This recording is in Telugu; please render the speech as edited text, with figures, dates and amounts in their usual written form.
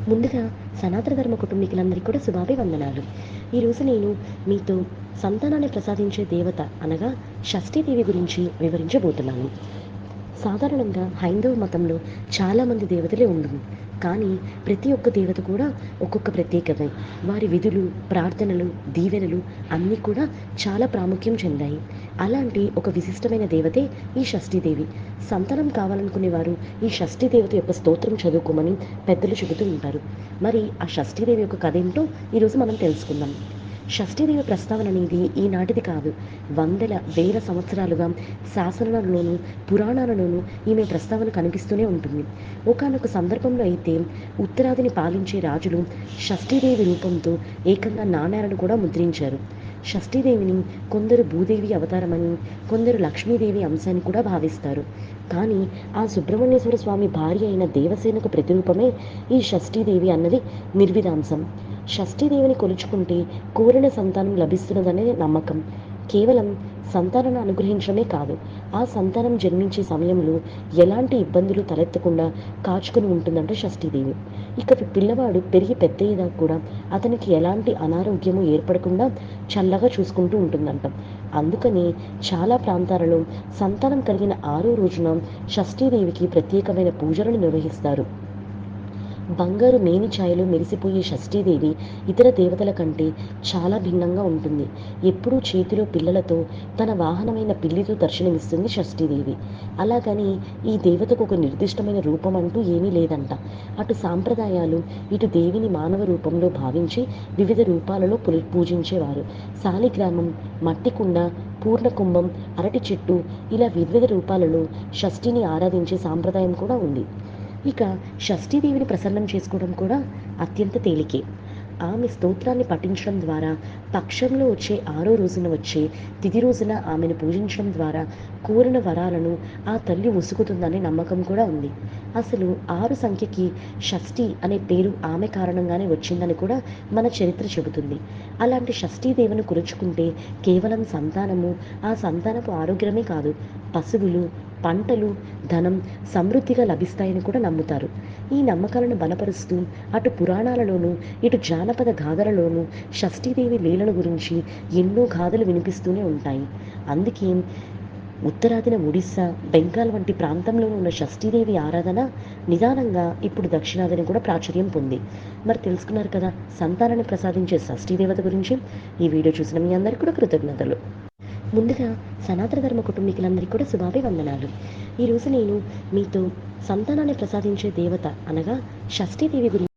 ముందుగా సనాతన ధర్మ కుటుంబీకులందరికీ కూడా శుభాభివందనాలు. ఈరోజు నేను మీతో సంతానాన్ని ప్రసాదించే దేవత అనగా షష్ఠీదేవి గురించి వివరించబోతున్నాను. సాధారణంగా హైందవ మతంలో చాలామంది దేవతలే ఉండును. కానీ ప్రతి ఒక్క దేవత కూడా ఒక్కొక్క ప్రత్యేకత. వారి విధులు, ప్రార్థనలు, దీవెనలు అన్నీ కూడా చాలా ప్రాముఖ్యం చెందాయి. అలాంటి ఒక విశిష్టమైన దేవతే ఈ షష్ఠీదేవి. సంతానం కావాలనుకునేవారు ఈ షష్ఠీదేవత యొక్క స్తోత్రం చదువుకోమని పెద్దలు చెబుతూ ఉంటారు. మరి ఆ షష్ఠీదేవి యొక్క కథ ఏంటో ఈరోజు మనం తెలుసుకుందాం. షష్ఠీదేవి ప్రస్తావన అనేది ఈనాటిది కాదు. వందల వేల సంవత్సరాలుగా శాసనాలలోనూ పురాణాలలోనూ ఈమె ప్రస్తావన కనిపిస్తూనే ఉంటుంది. ఒకానొక సందర్భంలో అయితే ఉత్తరాదిని పాలించే రాజులు షష్ఠీదేవి రూపంతో ఏకంగా నాణేలను కూడా ముద్రించారు. షష్ఠీదేవిని కొందరు భూదేవి అవతారమని, కొందరు లక్ష్మీదేవి అంశాన్ని కూడా భావిస్తారు. కానీ ఆ సుబ్రహ్మణ్యేశ్వర స్వామి భార్య అయిన దేవసేనకు ప్రతిరూపమే ఈ షష్ఠీదేవి అన్నది నిర్విదాంశం. షష్ఠీదేవిని కొలుచుకుంటే కోరిన సంతానం లభిస్తున్నదనే నమ్మకం. కేవలం సంతానాన్ని అనుగ్రహించడమే కాదు, ఆ సంతానం జన్మించే సమయంలో ఎలాంటి ఇబ్బందులు తలెత్తకుండా కాచుకొని ఉంటుందంట షష్ఠీదేవి. ఇక పిల్లవాడు పెరిగి పెద్దయ్యేదాకా కూడా అతనికి ఎలాంటి అనారోగ్యము ఏర్పడకుండా చల్లగా చూసుకుంటూ ఉంటుందంట. అందుకని చాలా ప్రాంతాలలో సంతానం కలిగిన 6వ రోజున షష్ఠీదేవికి ప్రత్యేకమైన పూజలను నిర్వహిస్తారు. బంగారు మేని ఛాయలో మెరిసిపోయే షష్ఠీదేవి ఇతర దేవతల కంటే చాలా భిన్నంగా ఉంటుంది. ఎప్పుడూ చేతిలో పిల్లలతో, తన వాహనమైన పిల్లితో దర్శనమిస్తుంది షష్ఠీదేవి. అలాగని ఈ దేవతకు ఒక నిర్దిష్టమైన రూపం అంటూ ఏమీ లేదంట. అటు సాంప్రదాయాలు, ఇటు దేవిని మానవ రూపంలో భావించి వివిధ రూపాలలో పూజించేవారు. శాలిగ్రామం, మట్టి కుండ, పూర్ణకుంభం, అరటి చెట్టు ఇలా వివిధ రూపాలలో షష్ఠిని ఆరాధించే సాంప్రదాయం కూడా ఉంది. ఇక షష్ఠీదేవిని ప్రసన్నం చేసుకోవడం కూడా అత్యంత తేలికే. ఆమె స్తోత్రాన్ని పఠించడం ద్వారా, పక్షంలో వచ్చే 6వ రోజున వచ్చే తిథి రోజున ఆమెను పూజించడం ద్వారా కోరిన వరాలను ఆ తల్లి ఉసుకుతుందనే నమ్మకం కూడా ఉంది. అసలు 6 సంఖ్యకి షష్ఠి అనే పేరు ఆమె కారణంగానే వచ్చిందని కూడా మన చరిత్ర చెబుతుంది. అలాంటి షష్ఠీదేవిని కొలుచుకుంటే కేవలం సంతానము, ఆ సంతానపు ఆరోగ్యమే కాదు, పశువులు, పంటలు, ధనం సమృద్ధిగా లభిస్తాయని కూడా నమ్ముతారు. ఈ నమ్మకాలను బలపరుస్తూ అటు పురాణాలలోనూ, ఇటు జానపద గాథలలోనూ షష్ఠీదేవి లీలల గురించి ఎన్నో గాథలు వినిపిస్తూనే ఉంటాయి. అందుకే ఉత్తరాదిన ఒడిస్సా, బెంగాల్ వంటి ప్రాంతంలో ఉన్న షష్ఠీదేవి ఆరాధన నిదానంగా ఇప్పుడు దక్షిణాదిన కూడా ప్రాచుర్యం పొంది. మరి తెలుసుకున్నారు కదా సంతానాన్ని ప్రసాదించే షష్ఠీదేవత గురించి. ఈ వీడియో చూసిన మీ అందరికీ కూడా కృతజ్ఞతలు. ముందుగా సనాతన ధర్మ కుటుంబీకులందరికీ కూడా శుభాభివందనాలు. ఈరోజు నేను మీతో సంతానాన్ని ప్రసాదించే దేవత అనగా షష్ఠీదేవి గురించి